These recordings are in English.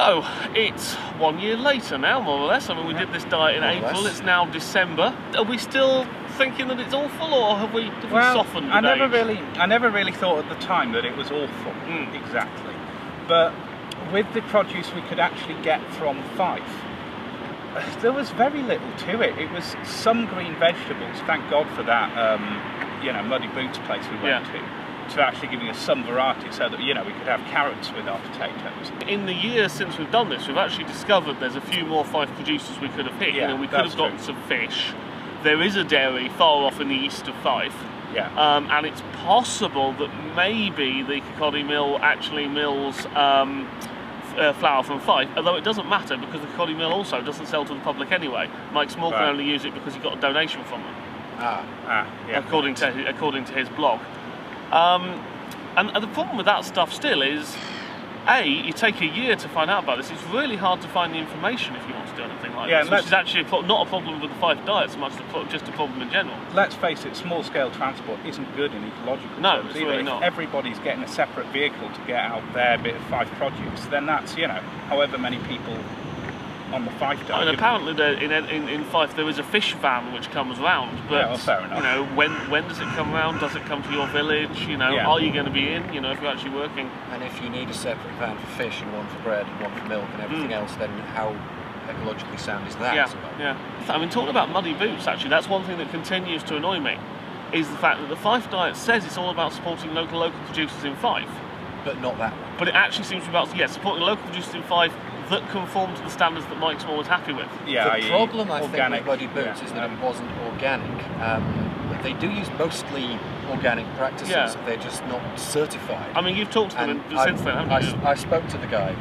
So, it's 1 year later now, more or less. I mean, we did this diet in April, it's now December. Are we still thinking that it's awful, or have we softened? I never really thought at the time that it was awful, exactly. But with the produce we could actually get from Fife, there was very little to it. It was some green vegetables, thank God for that, you know, Muddy Boots place we went to actually giving us some variety so that, you know, we could have carrots with our potatoes. In the years since we've done this, we've actually discovered there's a few more Fife producers we could have hit. Yeah, you know, we could have gotten some fish. There is a dairy far off in the east of Fife. Yeah. And it's possible that maybe the Cookery mill actually mills flour from Fife, although it doesn't matter because the Cookery mill also doesn't sell to the public anyway. Mike Small can only use it because he got a donation from them. Yeah. According to his blog. And the problem with that stuff still is, you take a year to find out about this. It's really hard to find the information if you want to do anything like this, which is actually not a problem with the Fife Diet so much as just a problem in general. Let's face it, small-scale transport isn't good in ecological terms it's either. really not. If everybody's getting a separate vehicle to get out their bit of Fife produce, then that's, you know, however many people on the Fife Diet. And apparently in Fife there is a fish van which comes round, but yeah, well, fair enough. You know, when does it come round? Does it come to your village? You know, are you going to be in? You know, if you're actually working. And if you need a separate van for fish and one for bread and one for milk and everything else, then how ecologically sound is that? Yeah. I mean, talking about Muddy Boots, actually, that's one thing that continues to annoy me, is the fact that the Fife Diet says it's all about supporting local producers in Fife. But not that one. But it actually seems to be about, supporting local producers in Fife that conform to the standards that Mike Small was happy with. Yeah, the problem I think with Muddy Boots is that it wasn't organic. They do use mostly organic practices, they're just not certified. I mean, you've talked to them since then, haven't you? I spoke to the guy,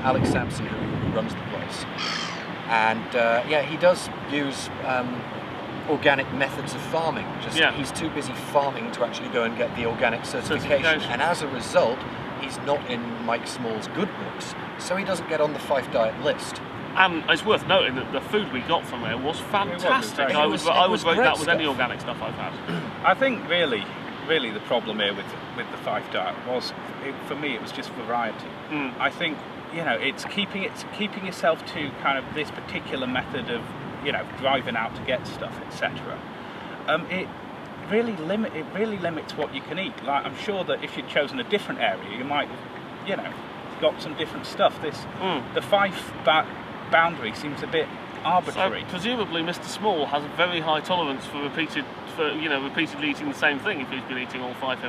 Alex Sampson, who runs the place. And he does use organic methods of farming. He's too busy farming to actually go and get the organic certification. And as a result, he's not in Mike Small's good books, so he doesn't get on the Fife Diet list. And it's worth noting that the food we got from there was fantastic. I would rate that with any organic stuff I've had. I think really the problem here with the Fife Diet was, for me, it was just variety. I think, you know, it's keeping yourself to kind of this particular method of, you know, driving out to get stuff, etc. It really limits what you can eat. Like, I'm sure that if you'd chosen a different area, you might have, you know, got some different stuff. The Fife boundary seems a bit arbitrary. So presumably, Mr. Small has a very high tolerance for repeatedly eating the same thing if he's been eating all Fife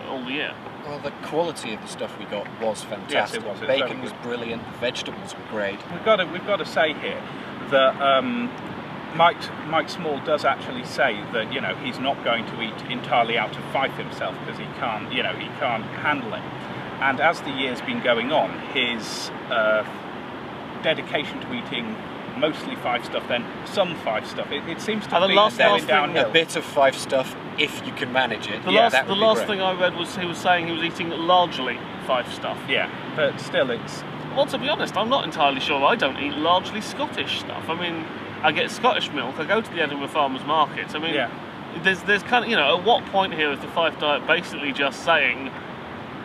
all the year. Well, the quality of the stuff we got was fantastic. Yes, it was. Bacon was brilliant. The vegetables were great. We've got to say here that Mike Small does actually say that, you know, he's not going to eat entirely out of Fife himself because he can't handle it. And as the year's been going on, his dedication to eating mostly Fife stuff, then some Fife stuff, it seems to be going downhill. A bit of Fife stuff, if you can manage it. The last thing I read was he was saying he was eating largely Fife stuff. Yeah, but still it's... Well, to be honest, I'm not entirely sure. I don't eat largely Scottish stuff. I mean, I get Scottish milk, I go to the Edinburgh Farmers Market. I mean, there's kind of, you know, at what point here is the Fife Diet basically just saying,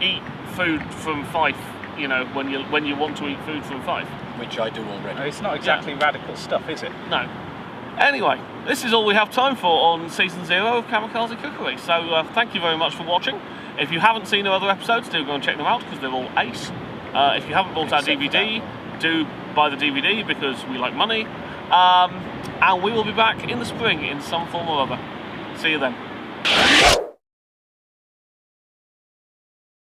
eat food from Fife, you know, when you want to eat food from Fife? Which I do already. It's not exactly radical stuff, is it? No. Anyway, this is all we have time for on Season 0 of Kamikaze Cookery. So thank you very much for watching. If you haven't seen our other episodes, do go and check them out because they're all ace. If you haven't bought our DVD, do buy the DVD because we like money. And we will be back in the spring in some form or other. See you then.